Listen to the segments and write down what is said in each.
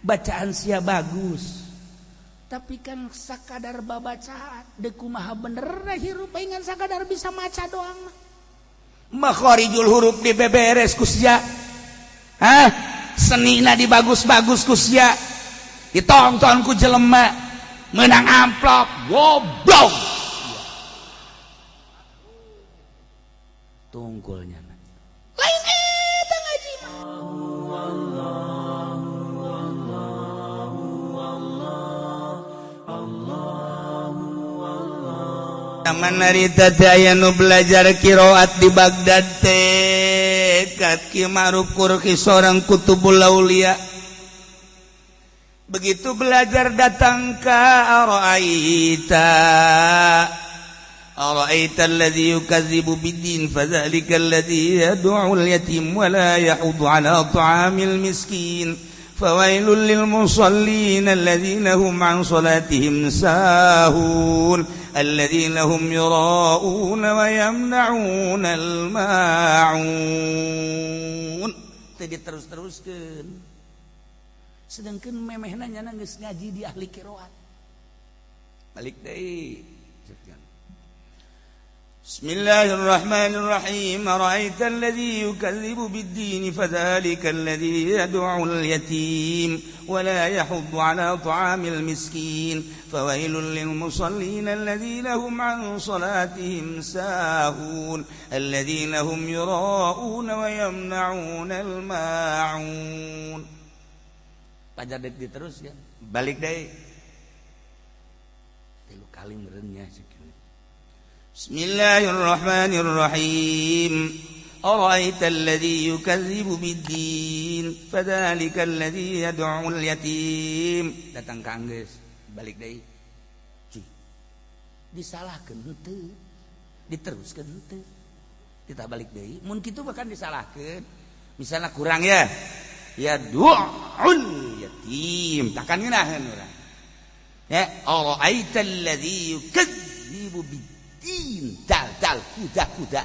bacaan sia bagus tapi kan sakadar babaca deku maha bener hirup ingan sakadar bisa maca doang makharijul huruf di beberes kusya senina di bagus-bagus kusya ditonton ku jelema menang amplop goblok tunggulnya lain eta ngaji Manarita daya nu belajar qiraat di Baghdad teh kat kieu marukur ki seorang kutubul aulia begitu belajar datang ka araita alladhi yukadzibu biddin fadzalika alladhi yad'ul yatim wa la yahuddu ala ta'amil miskin fawailul lil musallin alladhina hum an salatihim sahun alladzina hum yura'una wa yamna'una al-ma'un teh diterus-teruskeun sedangkeun memehna nyana geus ngaji di ahli qiraat balik deui Bismillahirrahmanirrahim ara'aita alladzi yukadzibu bid-din fadzalika alladzi yad'ul yatim wa la yahuddu 'ala ta'amil miskin fawailul lil musallin alladzina hum 'an salatihim sahun alladzina hum yura'una wa yamna'una al-ma'un pajar deui terus ya balik deui tilu kali meureunnya Bismillahirrahmanirrahim Ara'aita alladhi yukadzibu bid-din fadzalika alladhi yad'ul yatim datang ka anggeus balik deui disalahkeun henteu diteruskeun henteu kita balik deui mun kitu bahkan disalahkeun misalnya kurang ya yad'ul yatim takan ngeunaheun urang ya ara'aita alladhi yukadzibu bid dal kuda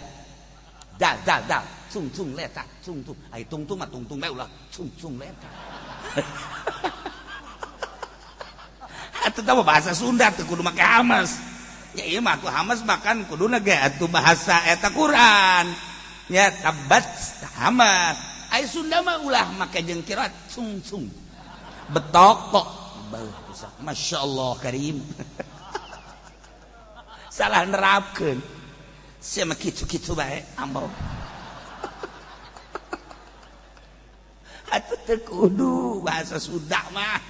dal cung letak cung ai tung mah tung bae ulah cung letak atuh tah bahasa Sunda teu kudu make hamas ya ieu mah atuh hamas makan kuduna ge atuh bahasa eta Quran nya tabat hamas ai Sunda mah ulah make jeung qiraat cung betok kok masyaallah karim salah nerapkeun sia mah kitu-kitu bae ambo atuh teu kudu bahasa Sunda mah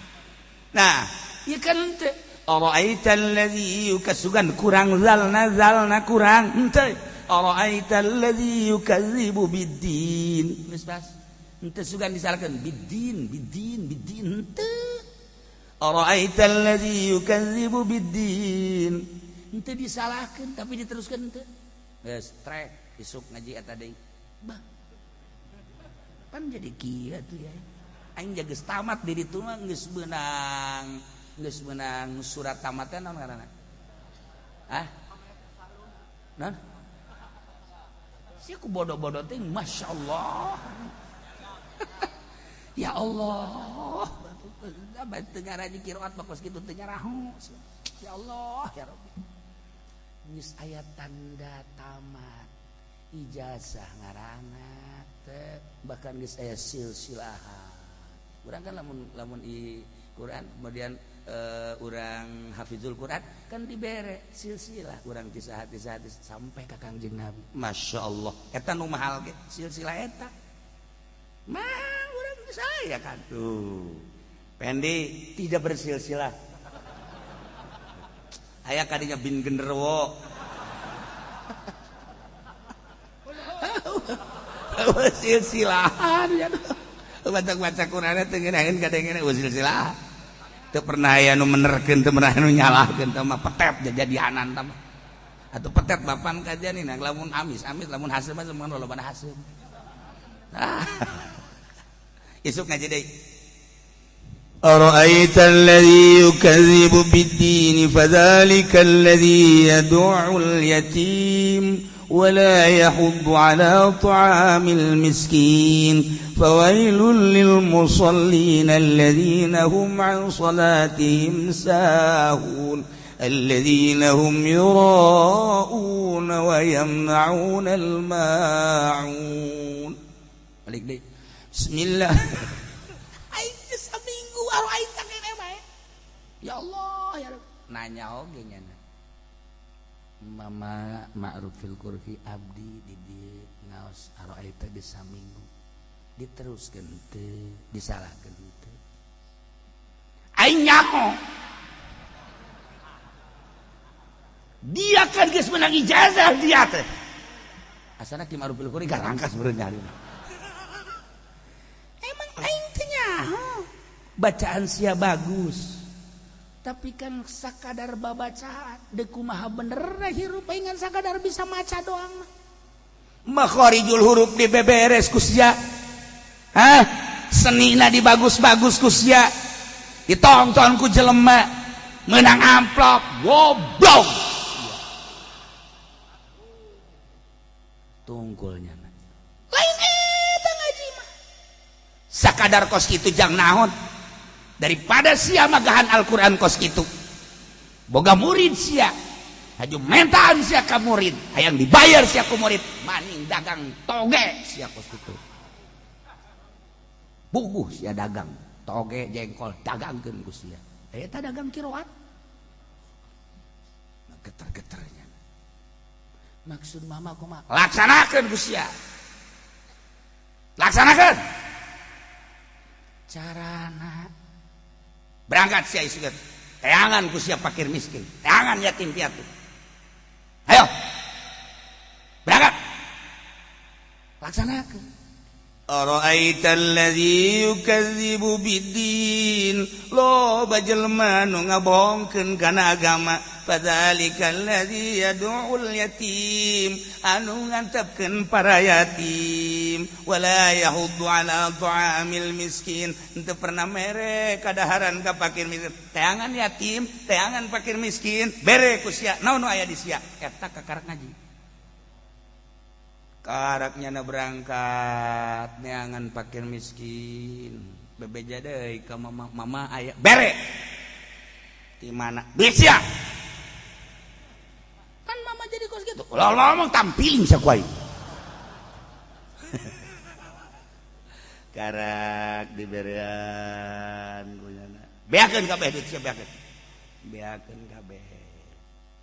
nah ieu kan teh ara'aita alladzi yukasugan kurang zalna kurang henteu ara'aita alladzi yukadzibu bid-din geus pas henteu sugan disalahkeun bid-din henteu ara'aita alladzi yukadzibu bid-din ente disalahkan tapi diteruskan ente geus trek isuk ngaji eta deui bah pan jadi kieu tuh ya aing geus tamat di ditu mah geus beunang surat tamatna naon ngaranna naon sia ku bodoh-bodoh teh masyaallah ya Allah bantu ngaraji qiraat bakos kitu teh nyaraho ya Allah ya Rabbi geus aya tanda tamat ijazah ngaranna teh bahkan geus aya silsilahan urang kan lamun i Quran kemudian urang hafizul Quran kan dibere silsilah urang kisah sampai ka Kangjeng Nabi masyaallah eta nu mahal ge silsilah eta mah urang geus aya kan tuh Pendi tidak bersilsilah aya kadinya bin genderuwo silsilahan ya baca Quran teh ngeunaheun kadang-kadang silsilah teu pernah aya nu menerkeun teu pernah nu nyalahkeun teh mah petet jadianan teh mah atuh petet bapan kajanina lamun amis lamun hasil mah semono lobana hasil isuk ngaji deui أرأيت الذي يكذب بالدين فذلك الذي يدع اليتيم ولا يحض على طعام المسكين فويل للمصلين الذين هم عن صلاتهم ساهون الذين هم يراءون ويمنعون الماعون. Balik deh. Bismillah. Aing geus saminggu aro aing teh kene bae. Ya Allah ya Rabbi. Nanya oge nya. Mama Ma'rufil Qurhi abdi di dieu ngaos aro aing teh geus saminggu. Diteruskeun teu, disalahkeun teu. Aing nyaho. Dia kan geus menang ijazah dia teh. Asana Ki Ma'rufil Qurhi garangkas beureun nyari. Emang aing teh nyaho. Bacaan sia bagus. Tapi kan sakadar babacaan deuk kumaha bener hirup aing sakadar bisa maca doang. Makharijul huruf dibeberes ku sia. Hah? Senina dibagus-bagus ku sia. Ditonton ku jelema meunang amplop goblok. Tunggulnya lain eta ngaji mah sakadar kos kitu jang naon daripada sia magahan Al-Qur'an kos kitu boga murid sia haju mentaan sia ka murid hayang dibayar sia ku murid maning dagang toge sia kos kitu bubuh sia dagang toge jengkol dagangkeun ku sia eta dagang kiroat geter-geternya. Maksud mama kumaha? Laksanakeun ku sia. Laksanakeun. Carana berangkat sia iseukeun. Teangan ku sia fakir miskin. Teangan yatim piatu. Ayo. Berangkat. Laksanakeun. Ara'aital ladzi yukadzibu biddin. Loba jelema nu ngabohongkeun kana agama. Padzalikal ladzi yad'ul yatim anu ngantepkeun para yatim wala yahuddu ala ta'amil miskin henteu pernah mere kadaharan ka fakir miskin teangan yatim teangan fakir miskin bere ku sia naon aya di sia eta kakarak ngaji karaknya na berangkat neangan fakir miskin bebeja deui ka mama aya bere di mana bisa kan mama jadi kos gitu kalau ngomong tampilin sakuai karak diberian guyana beakeun kabeh duit sia beakeun kabeh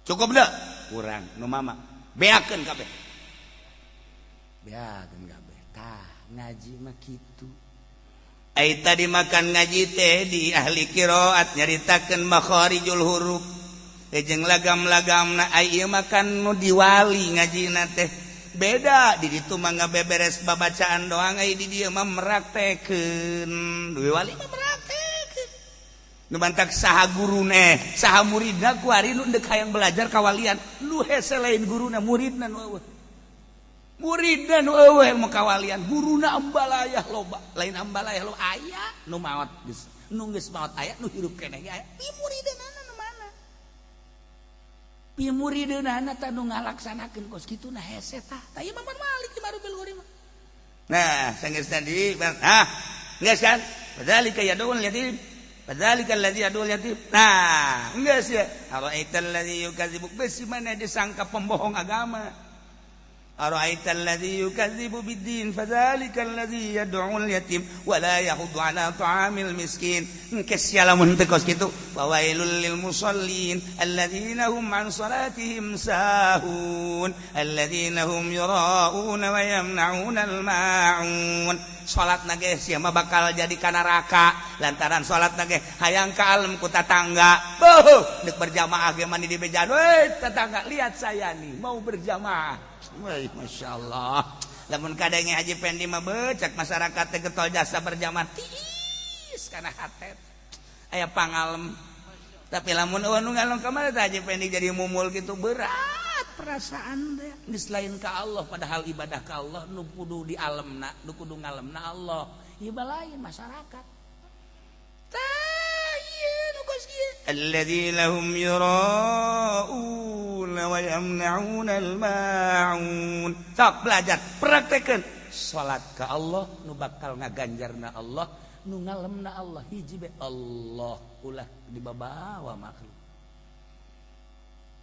cukup dah kurang nu mama beakeun kabeh tah ngaji mah kitu ai tadi makan ngaji teh di ahli qiraat nyaritakeun makharijul huruf jeung lagam-lagamna ai ieu makan nu diwali ngajina teh beda di ditu mah ngabeberes babacaan doang ai di dieu mah meraktekeun duwe wali mah meraktekeun nu bantak saha guruna saha muridna ku ari nu deuk hayang belajar kawalian lu hese lain guruna muridna nu eueuh muridna nu eueuh mah kawalian guruna ambalayah loba lain ambalayah lo aya nu maot geus nu geus maot aya nu hirup keneh aya pi muridna pi muridna tah nu ngalaksanakeun kos kitu nah hese tah ieu Maman Malik di Ma'rufil Qurhi mah nah sanggeus tadi geus kan Fadzalika yad'ul yatim. Fadzalika alladzi yad'ul yatim. Nah, geus ya. Ara'aital ladzi yukadzibu besi mana disangka pembohong agama. Ara'aital ladzi yukadzibu bid-din. Fadzalika alladzi yad'ul yatim wa la yahuddu 'ala ta'amil miskin. Kesialamun teu kos kitu. Fawailul lil musallin alladzina hum 'an salatihim sahun. Alladzina hum yura'una wa yamna'una al-ma'un. Salat nage sia mah bakal jadi kana neraka lantaran salat nage hayang kalem ku tatangga. Beuh, deuk berjamaah ge mani di bejan. Weh, tetangga, lihat saya nih mau berjamaah. Weh, masyaallah. Lamun kadenge Haji Pendi mah becak masyarakat teh getol jasa berjamaah tiis kana hatet. Aya pangalem. Tapi lamun eueuh nu ngalong ka mana Haji Pendi jadi mumul gitu berat perasaan teh. Geus lain ka Allah padahal ibadah ka Allah nu kudu di alemna, nu kudu ngalemna Allah. Ieu lain masyarakat. Tah ieu nu geus kieu. Alladzina hum yura'un wa yamna'unal ma'un. Sok belajar, praktekeun salat ka Allah nu bakal ngaganjarna Allah, nu ngalemna Allah hiji be Allah ulah dibabawa makhluk.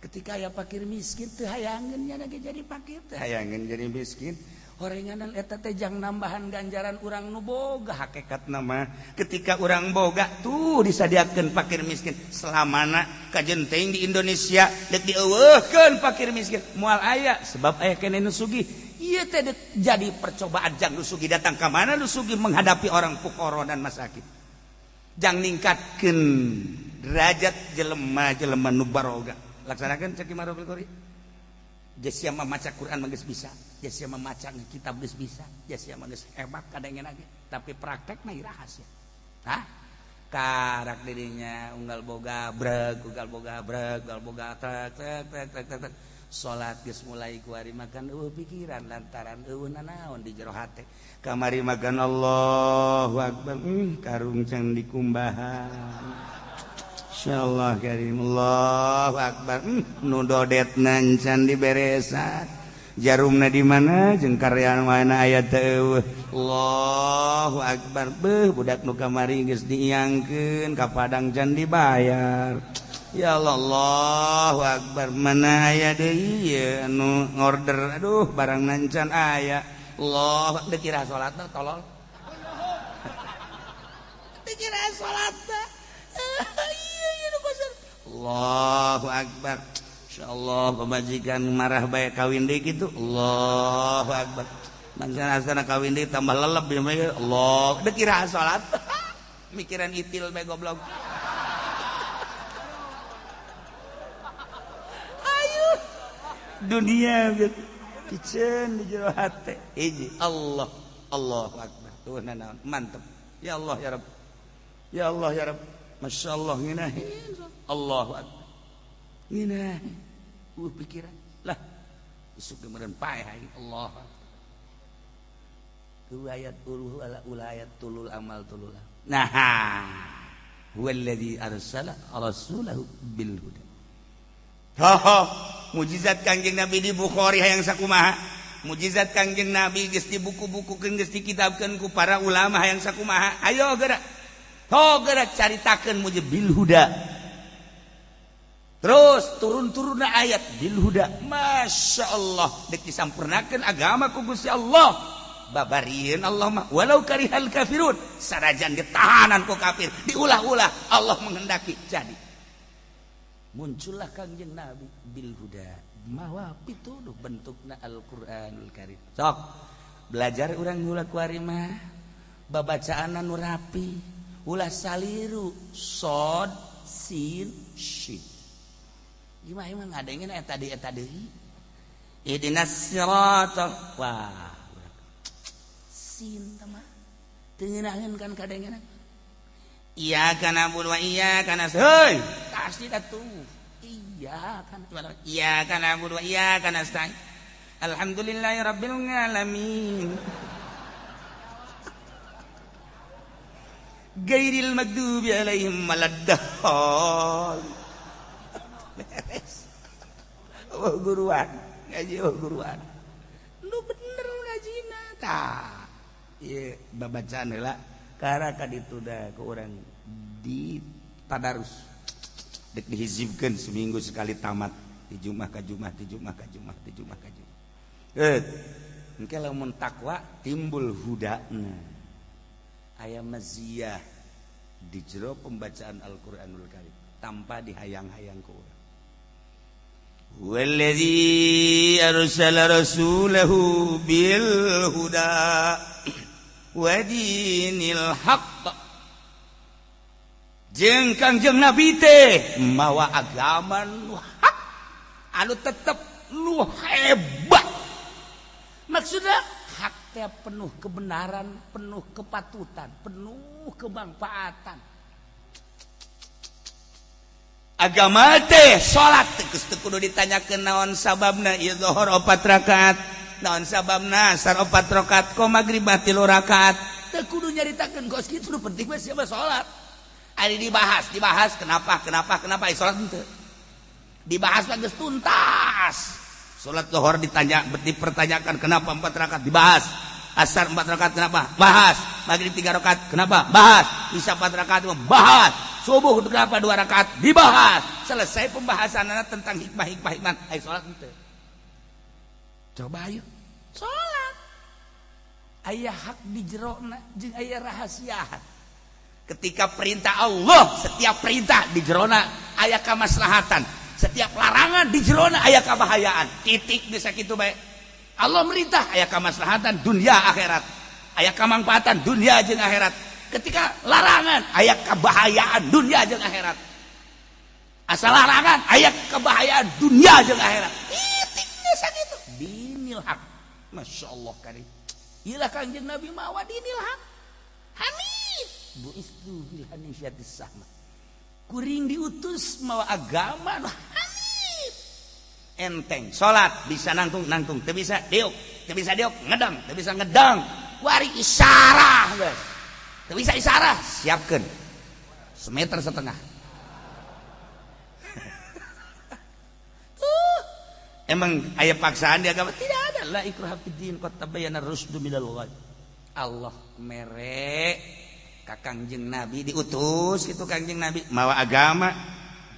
Ketika aya fakir miskin teu hayangeun nya lagi jadi fakir, teu hayangeun jadi miskin. Horenganan eta teh jang nambahan ganjaran urang nu boga hakikatna mah. Ketika urang boga tuh disadiakeun fakir miskin. Selamana kajenteng di Indonesia dek dieuweuhkeun fakir miskin. Moal aya sebab aya keneh nu sugih. Ieu teh jadi percobaan jang nu sugih datang ka mana nu sugih menghadapi orang fuqara dan masakin. Jang ningkatkeun derajat jelema-jelema nu baroga. Laksanakeun cek Imam Rabil Qori. Jas mah maca Quran mah geus bisa, jas mah maca kitab geus bisa, jas mah geus hebat kadengen lagi, tapi praktek mah rahasia. Hah? Karak dirinya unggal boga breg, unggal boga trek. Salat geus mulai ku ari makan pikiran lantaran eueuh nanaon di jero hate. Kamari makan Allahu Akbar, karung can dikumbahan. Insyaallah karim Allahu Akbar. Nu dodetna can diberesan. Jarumna di mana jeung karyan mana aya teu. Allahu Akbar. Beuh budak nu kamari geus diiangkeun ka padang can dibayar. Ya Allah, Allahu Akbar. Mana aya deui ieu anu ngorder aduh barang nancan aya. Allah dikira salatna tolol. Dikira salatna. Allahu Akbar. Insyaallah pemajikan marah bae kawin deui kitu. Allahu Akbar. Mangsa asana kawin deui tambah leleb ya mah. Allah, deuk kira salat. Mikiran itil bae goblok. Ayo. Dunia piceun di jero hate. Hiji Allah. Allahu Akbar. Tuh nanaon mantep. Ya Allah ya Rabb. Ya Allah ya Rabb. Masyaallah nginahin. Allahu Akbar. Nginahin. Pikiran. Lah. Isuk kemudian paeh Allah. Tu ayat ulayat tulul amal tulul. Nah. Huwallazi arsala rasulahu bil huda. Mujizat Kangjeng Nabi di Bukhari hayang sakumaha. Mujizat Kangjeng Nabi geus di buku-bukukeun geus dikitabkeun ku para ulama hayang sakumaha. Ayo geura. Gerak caritakeun mujib bil huda. Terus turun-turunna ayat bil huda. Masya Allah dek disampurnakeun agama ku Gusti Allah. Babarieun Allah mah walau karihal kafirun. Sarajan ditahanan ku kafir, diulah-ulah Allah menghendaki jadi. Muncullah Kangjeng Nabi bil huda. Mawa pituduh bentukna Al-Qur'anul Karim. Sok belajar urang heula ku ari mah babacaanna nu rapi. Ulah saliru sod sin shin. Gimana ngadengeun eta deui. Ihdinas siratal wah. Sin teh mah teu ngeunaheun kan kadengeun. Iyyaka na'budu wa iyyaka nasta'in. Tasdid atuh. Iyyaka na'budu wa iyyaka nasta'in. Alhamdulillahirabbil alamin. Gairil magdubi alaihim waladdallin. Beres. Oh guruan, ngaji guruan. Lu bener ngajina tah. Ieu babacaan heula kara ka ditu da ku urang di tadarus. Dek dihizibkeun seminggu sekali tamat di Jumat ka Jumat. Engke lamun takwa timbul hudana. Aya maziyah di jero pembacaan Al-Qur'anul Karim tanpa dihayang-hayang ku urang. Wallazi arsala rasulahu bil huda wa dinil haqq. Jeung Kangjeng Nabi teh mawa agama nu hak anu tetep nu hebat. Maksudna hak teh penuh kebenaran, penuh kepatutan, penuh kemanfaatan. Agama teh salat teh geus teu kudu ditanyakeun naon sababna ieu zuhur 4 rakaat, naon sababna asar 4 rakaat, ko magrib 3 rakaat. Teu kudu nyaritakeun geus kitu nu penting mah siapa salat. Ari dibahas kenapa salat henteu. Dibahas mah geus tuntas. dibahas. Salat zuhur dipertanyakan kenapa 4 rakaat, dibahas. Asar 4 rakaat kenapa? Bahas. Maghrib 3 rakaat kenapa? Bahas. Isya 4 rakaat bahas. Subuh kenapa 2 rakaat? Dibahas. Selesai pembahasan tentang hikmah. Ayo salat ente. Coba ayo. Salat. Aya hak di jerona jeung aya rahasia. Ketika perintah Allah, setiap perintah di jerona aya kamaslahatan. Setiap larangan di jerona aya kabahayaan. Titik bisa kitu bae. Allah merintah aya kamaslahatan dunia akhirat. Aya kamangfaatan dunia jeung akhirat. Ketika larangan aya kabahayaan dunia jeung akhirat. Asal larangan aya kabahayaan dunia jeung akhirat. Titik bisa kitu. Dinil haq. Masyaallah karim. Ilah Kangjeng Nabi mawa dinil haq. Hanif. Buistu bil hanifiyatis sahma. Kuring diutus mawa agama nu hanif. Enteng salat bisa nangtung teu bisa diuk ngedang teu bisa ngedang wari isyarah guys teu bisa isyarah siapkeun 1,5 meter emang aya paksaan di agama tidak ada la ikraha fid din qad tabayyana rusdu minal ghayy. Allah mere ka Kangjeng Nabi diutus gitu Kangjeng Nabi mawa agama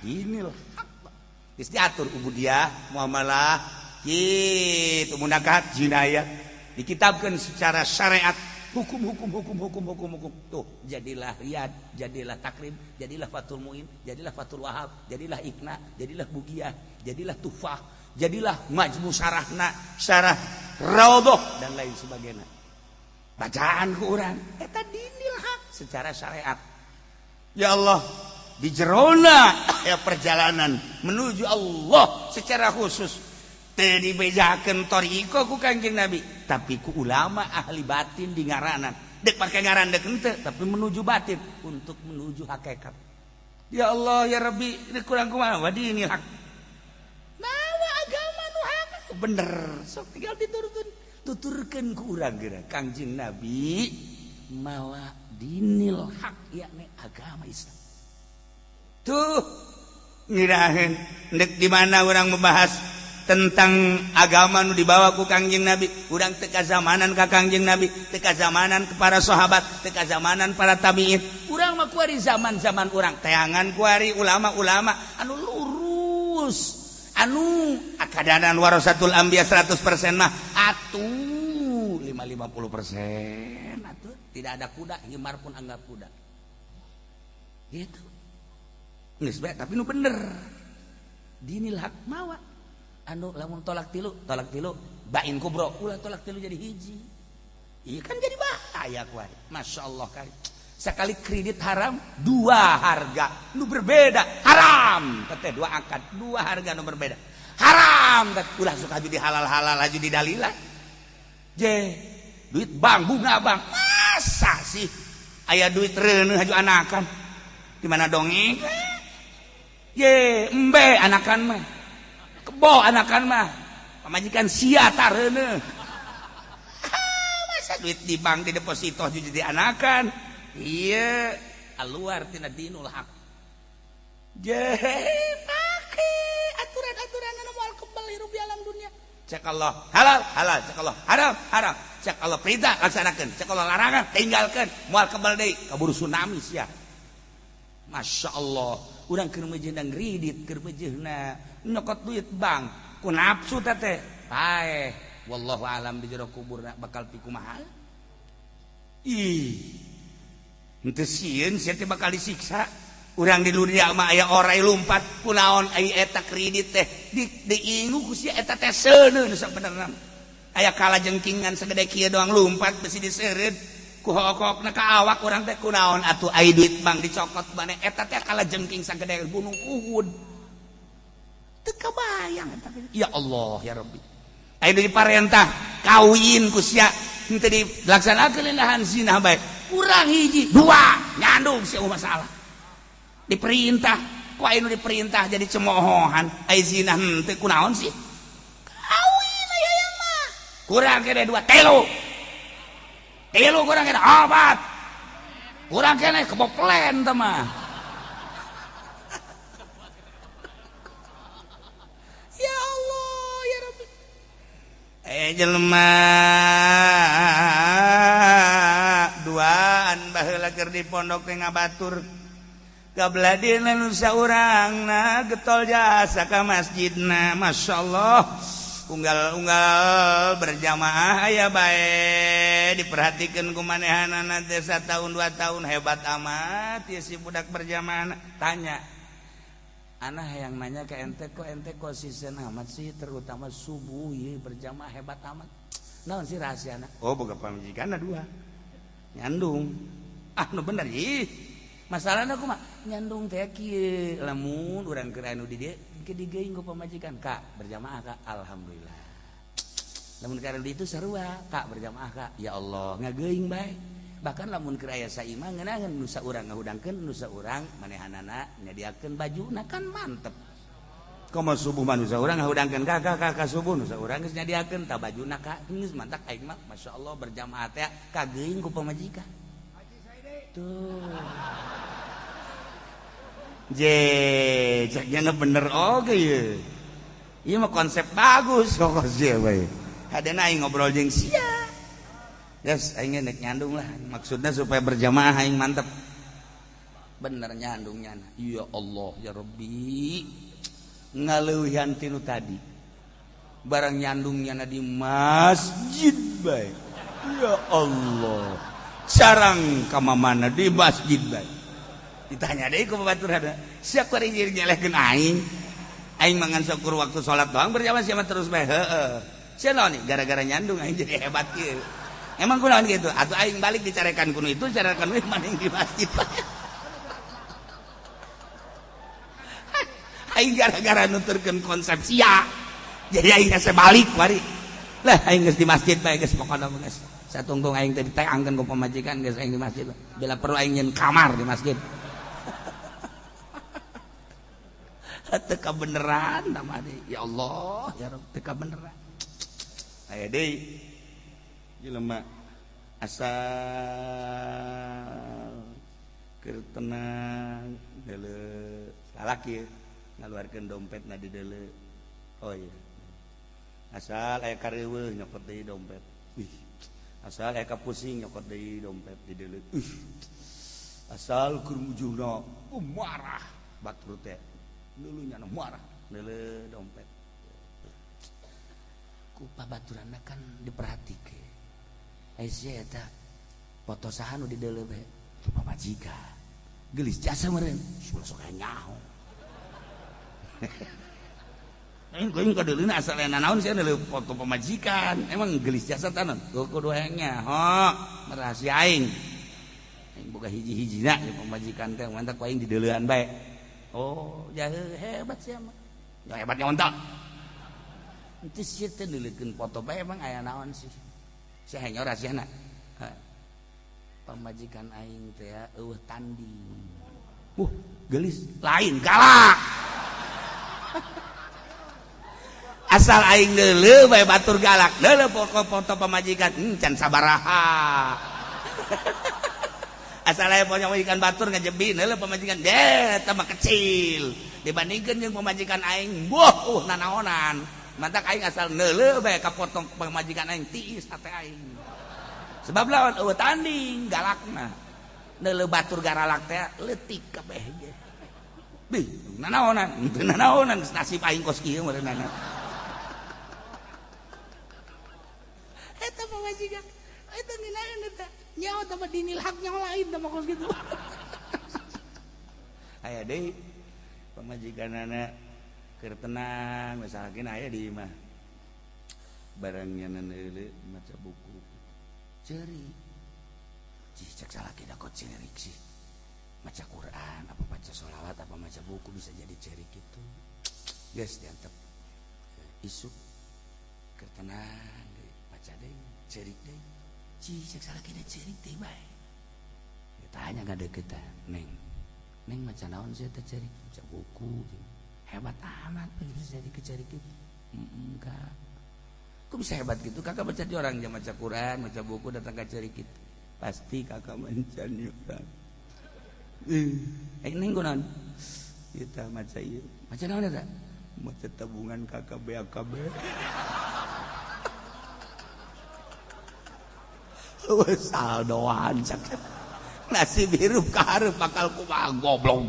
dinil haq geus diatur ubudiyah muamalah kitu munakat jinayah dikitabkeun secara syariat hukum tuh jadilah riyad jadilah takrim jadilah fatul muin jadilah fatul wahab jadilah ikna jadilah bugiyah jadilah tufah jadilah majmu syarahna syarah raudhah dan lain sebagainya bacaan ku urang eta dinil haq secara syariat. Ya Allah di jerona ya perjalanan menuju Allah secara khusus teu dibejakeun thariqah ku Kangjeng Nabi tapi ku ulama ahli batin di ngaranan dek pake ngaran dek henteu tapi menuju batin untuk menuju hakikat. Ya Allah ya Rabbi kurang kumaha wa dinil haq mawa agama nu haq bener sok tinggal tuturkeun ku urang geura Kangjeng Nabi mawa dinil haq yakni agama Islam. Tuh ngiraheun dek di mana orang membahas tentang agama nu dibawa ku Kangjeng Nabi, urang teu kazamanan ka Kangjeng Nabi, teu kazamanan ke para sahabat, teu kazamanan para tabiin. Urang mah kuari zaman-zaman urang, teangan kuari ulama-ulama anu lurus, anu akadanan warasatul anbiya 100% mah atuh 50% atuh. Tidak ada kuda, himar pun anggap kuda. Gitu. Geus bae tapi nu bener. Dinil haq mawa. Anu lamun tolak tilu bain kubro, ulah tolak tilu jadi hiji. Iya kan jadi bahaya kuari. Masyaallah kali. Sekali kredit haram, 2 harga nu berbeda. Haram. Teh 2 akad, 2 harga nu berbeda. Haram. Ulah suka judi halal-halal aja di dalilah. Duit bang, bunga bang. Masa sih aya duit reuneuh haju anakan di mana dongeng embe anakan mah kebo anakan mah pamajikan sia tar reuneuh masa duit di bank di deposito jadi anakan iya aluar tina dinul haq pake aturan-aturan anu moal kebal hirup di alam dunia cek Allah halal cek Allah haram cek Allah perintah laksanakan cek Allah larangan tinggalkan moal kebal deui kaburu tsunami sia. Masya Allah urang keur mejeunang ridit keur mejeunna nyokot duit bank ku nafsu teh paeh wallahu alam di jero kuburna bakal pikumaha henteu sieun sia teh bakal disiksa. Urang di dunia mah aya orai lumpat kunaon aya eta kredit teh diingu ku sia eta teh seuneu nu sabenerna aya kalajengkingan sagede kieu doang lumpat besi diseureud ku hokokna ka awak urang teh kunaon atuh aya duit bang dicokot maneh eta teh kalajengking sagede gunung Uhud teu kabayang eta ya Allah ya Rabbi aya diparentah kawin ku sia henteu dilaksanakeun lahan zina bae urang hiji 2 nyandung sia masalah diperintah ku anu diperintah jadi cemoohan ai zina henteu kunaon sih kawin aya yang mah kurang kene 2 telu kurang kene 4 kurang kene keboplen teh mah ya Allah jelema duaan baheula keur di pondok teh ngabatur gabladina nu saurangna getol jasa ka masjidna masyaallah unggal berjamaah aya bae diperhatikeun ku manehanana teh 1 tahun 2 tahun hebat amat ya si budak berjamaah tanya ana hayang nanya ke ente konsisten amat sih terutama subuh ieu berjamaah hebat amat naon sih rahasiana oh boga pamajikanna 2 nyandung nu bener ih masalahna kumaha nyandung teh kieu lamun urang keur anu di dieu digeing ku pamajikan kak berjamaah kak alhamdulillah lamun keur di itu sarua kak berjamaah kak ya Allah ngageing bae bahkan lamun keur aya saimah ngeunaheun nu saurang ngahudangkeun nu saurang manehanana nyadiakeun bajuna kan mantep komo subuh mah nu saurang ngahudangkeun kakak subuh nu saurang geus nyadiakeun tah bajuna kak geus mantap aing mah masyaallah berjamaah teh kageing ku pamajikan tuh ceknya bener oge ye. Ieu mah konsep bagus kok sia bae. Hadena aing ngobrol jeung sia. Yes, aing nek nyandung lah. Maksudnya supaya berjamaah aing mantep. Bener nyandungnya. Ya Allah ya Rabbi. Ngaleuwihan tinu tadi. Barang nyandungnya di masjid bae. Ya Allah. Sarang ka mamana di masjid bae. Ditanya deh ku babaturan siap ku rinjir nyelehkeun aing mangan syukur waktu sholat doang berjamaah siapa terus bae heeh sia naon nih gara-gara nyandung aing jadi hebat kieu emang kunaon gitu atuh aing balik dicarekan kuno itu carekan we maning di masjid aing gara-gara nuturkeun konsep sia jadi aing geus balik wari lah aing geus di masjid bae geus pokona geus satungtung aing teh diteangkeun ku pamajikan geus aing di masjid bila perlu aing nyeun kamar di masjid teka beneran namanya ya Allah ya Rabb teka beneran aya deui jelema asal keur tenang deuleu lalaki ngaluarkeun dompetna di deuleu oh iya asal aya kareuweuh nyokot deui dompet asal aya kapusing nyokot deui dompet di deuleu asal keur mujuna marah batur teh lulunya marah leuleuh dompet ku babaturanna kan diperhatikeun aya eta foto saha nu di deuleu bae pamajikan geulis jasa meureun sok nyaho aing kadeulina asal aya naon sia deuleu foto pamajikan emang geulis jasa tanon kudu hayang nyaho rahasia aing boga hiji-hijina ya pamajikan teh mantap aing di deuleuan bae oh jahe hebat sih mah ya hebatnya ontak itu sih teh nulikeun foto bae emang aya naon sih sia nya rahasiana pamajikan aing teh eueuh tanding geulis lain galak asal aing deuleu bae batur galak deuleu foto pamajikan can sabaraha asal aya pamajikan batur ngajebin heula pamajikan tambah kecil dibandingkeun jeung pamajikan aing nanaonan mantak aing asal neuleuh bae ka foto pamajikan aing tiis hate aing sebab lawan eueuh tanding galakna neuleuh batur garalak teh leutik kabeh ge bih nanaonan teu nanaonan nasib aing kos kieu meureunana eta pamajikan eta nginaeun eta nyawa tambah dinil hak nyawa lain tambah kos gitu aya deui pamajikanana keur tenang misalkan aya di imah barangnya neuleuh maca buku ceurik cek salaki da kok ceurik sih maca Quran apa baca sholawat apa maca buku bisa jadi ceurik itu geus diantep isuk keur tenang baca deui ceurik deui cek salaki da ceurik teh bae ditanya ngadeukeutan neng maca naon sih teh ceurik baca buku hebat amat bisa jadi keceurik itu kak kok bisa hebat gitu kakak baca di orang jam baca Quran baca buku datang ke ceurik itu pasti kakak mencani orang neng kunaon kita maca ieu maca naon eta maca tabungan kakak BAKB saldoan nasi biru kaharep bakal kumaha goblok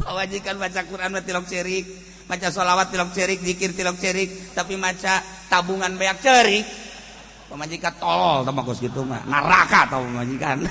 wajikan baca Quran tilok cerik maca sholawat tilok cerik zikir tilok cerik tapi maca tabungan beak cerik pamajikan tolol teh mah geus kitu mah neraka tah pamajikan